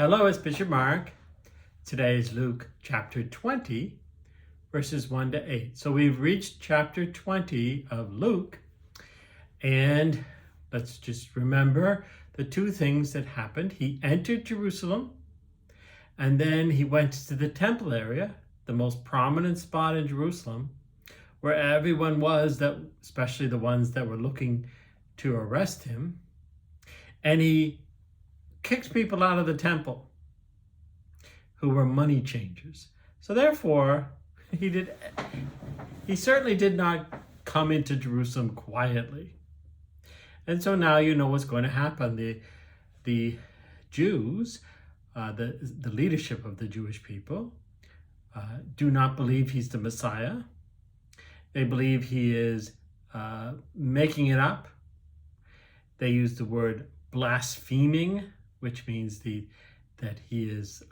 Hello, it's Bishop Mark. Today is Luke chapter 20, verses 1 to 8. So we've reached chapter 20 of Luke, and let's just remember the two things that happened. He entered Jerusalem, and then he went to the temple area, the most prominent spot in Jerusalem, where everyone was, that especially the ones that were looking to arrest him, and he kicked people out of the temple who were money changers. So therefore, he certainly did not come into Jerusalem quietly. And so now you know what's going to happen. The Jews, the leadership of the Jewish people, do not believe he's the Messiah. They believe he is making it up. They use the word blaspheming, which means that he is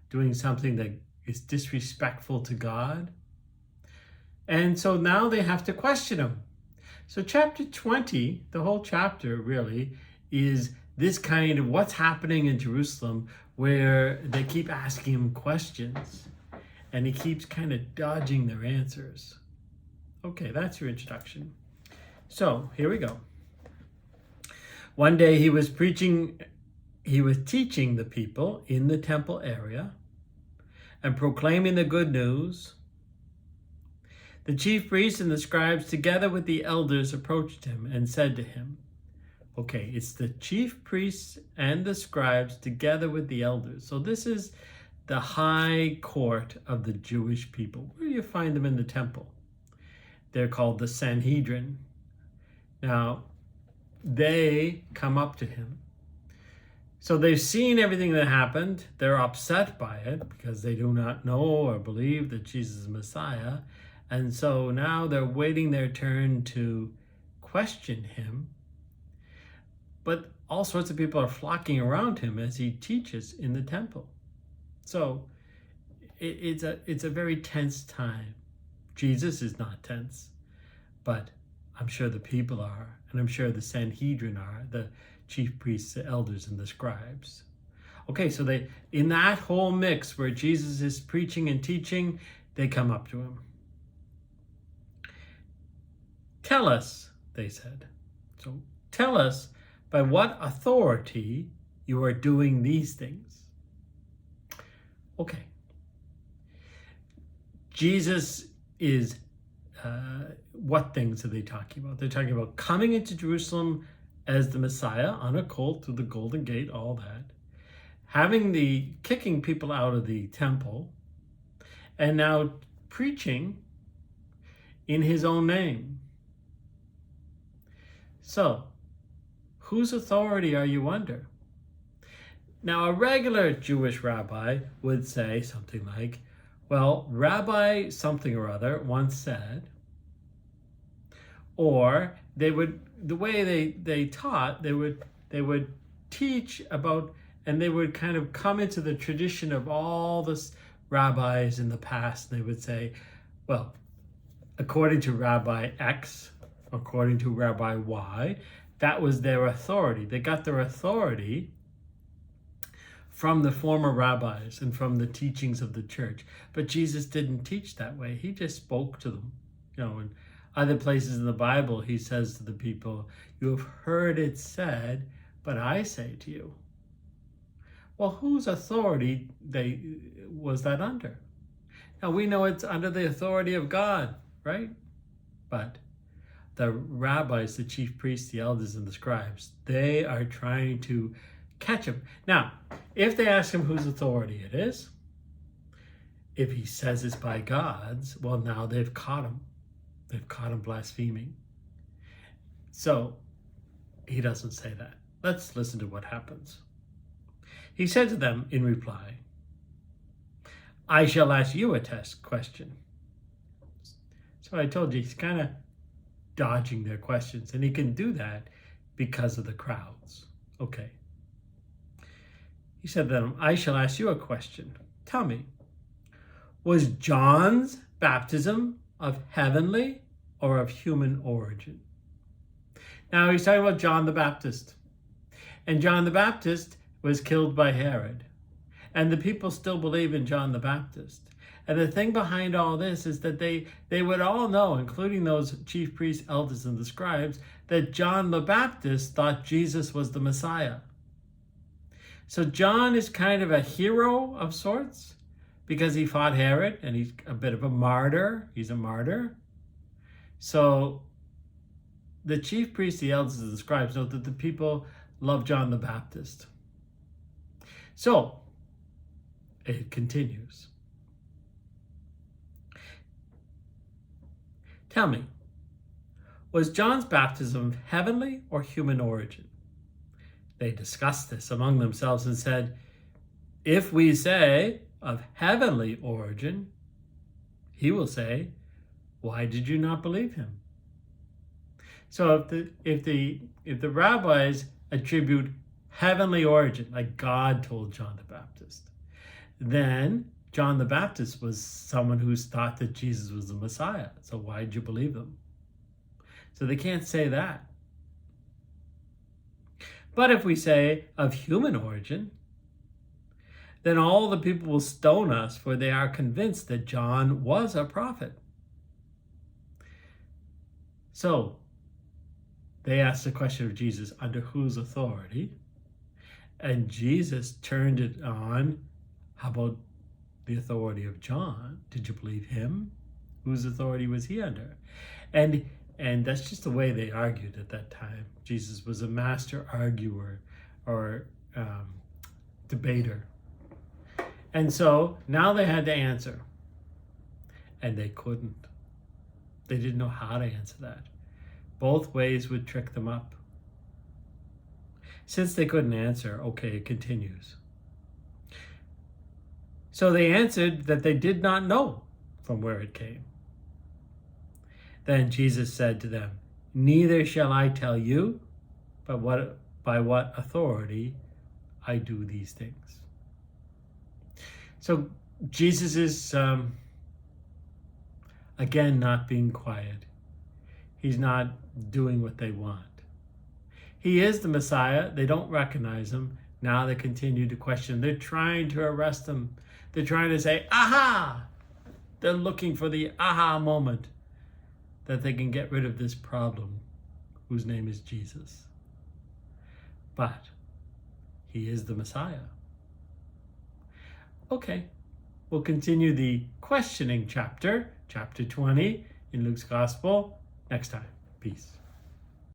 doing something that is disrespectful to God. And so now they have to question him. So chapter 20, the whole chapter really, is this kind of what's happening in Jerusalem, where they keep asking him questions and he keeps kind of dodging their answers. Okay, that's your introduction. So here we go. One day he was teaching the people in the temple area and proclaiming the good news. The chief priests and the scribes, together with the elders, approached him and said to him, okay, it's the chief priests and the scribes together with the elders. So this is the high court of the Jewish people. Where do you find them in the temple? They're called the Sanhedrin. Now, they come up to him. So they've seen everything that happened. They're upset by it because they do not know or believe that Jesus is Messiah. And so now they're waiting their turn to question him. But all sorts of people are flocking around him as he teaches in the temple. So it's a very tense time. Jesus is not tense, but I'm sure the people are, and I'm sure the Sanhedrin are, the chief priests, the elders, and the scribes. Okay, so they, in that whole mix where Jesus is preaching and teaching, they come up to him. Tell us, they said. So tell us by what authority you are doing these things. Okay. Jesus is, what things are they talking about? They're talking about coming into Jerusalem as the Messiah on a colt through the Golden Gate, all that. Kicking people out of the temple, and now preaching in his own name. So, whose authority are you under? Now, a regular Jewish rabbi would say something like, well, Rabbi something or other once said, or the way they taught, they would teach about, and they would kind of come into the tradition of all the rabbis in the past. They would say, well, according to Rabbi X, according to Rabbi Y, that was their authority. They got their authority from the former rabbis and from the teachings of the church. But Jesus didn't teach that way. He just spoke to them. In other places in the Bible, he says to the people, you have heard it said, but I say to you. Well, whose authority was that under? Now, we know it's under the authority of God, right? But the rabbis, the chief priests, the elders, and the scribes, they are trying to catch him. Now, if they ask him whose authority it is, if he says it's by God's, well, now they've caught him. They've caught him blaspheming. So he doesn't say that. Let's listen to what happens. He said to them in reply, I shall ask you a test question. So I told you, he's kind of dodging their questions, and he can do that because of the crowds. Okay. He said to them, I shall ask you a question. Tell me, was John's baptism of heavenly or of human origin? Now he's talking about John the Baptist. And John the Baptist was killed by Herod. And the people still believe in John the Baptist. And the thing behind all this is that they would all know, including those chief priests, elders, and the scribes, that John the Baptist thought Jesus was the Messiah. So John is kind of a hero of sorts because he fought Herod, and he's a bit of a martyr. He's a martyr. So the chief priests, the elders, and the scribes know that the people love John the Baptist. So it continues. Tell me, was John's baptism heavenly or human origin? They discussed this among themselves and said, if we say of heavenly origin, he will say, why did you not believe him? So if the rabbis attribute heavenly origin, like God told John the Baptist, then John the Baptist was someone who thought that Jesus was the Messiah. So why did you believe them? So they can't say that. But if we say of human origin, then all the people will stone us, for they are convinced that John was a prophet. So they asked the question of Jesus, under whose authority? And Jesus turned it on, how about the authority of John? Did you believe him? Whose authority was he under? And that's just the way they argued at that time. Jesus was a master arguer or debater. And so now they had to answer. And they couldn't. They didn't know how to answer that. Both ways would trick them up. Since they couldn't answer, okay, it continues. So they answered that they did not know from where it came. Then Jesus said to them, neither shall I tell you, but by what authority I do these things. So Jesus is, again, not being quiet. He's not doing what they want. He is the Messiah. They don't recognize him. Now they continue to question. They're trying to arrest him. They're trying to say, aha! They're looking for the aha moment that they can get rid of this problem, whose name is Jesus. But he is the Messiah. Okay, we'll continue the questioning chapter, chapter 20 in Luke's Gospel, next time. Peace.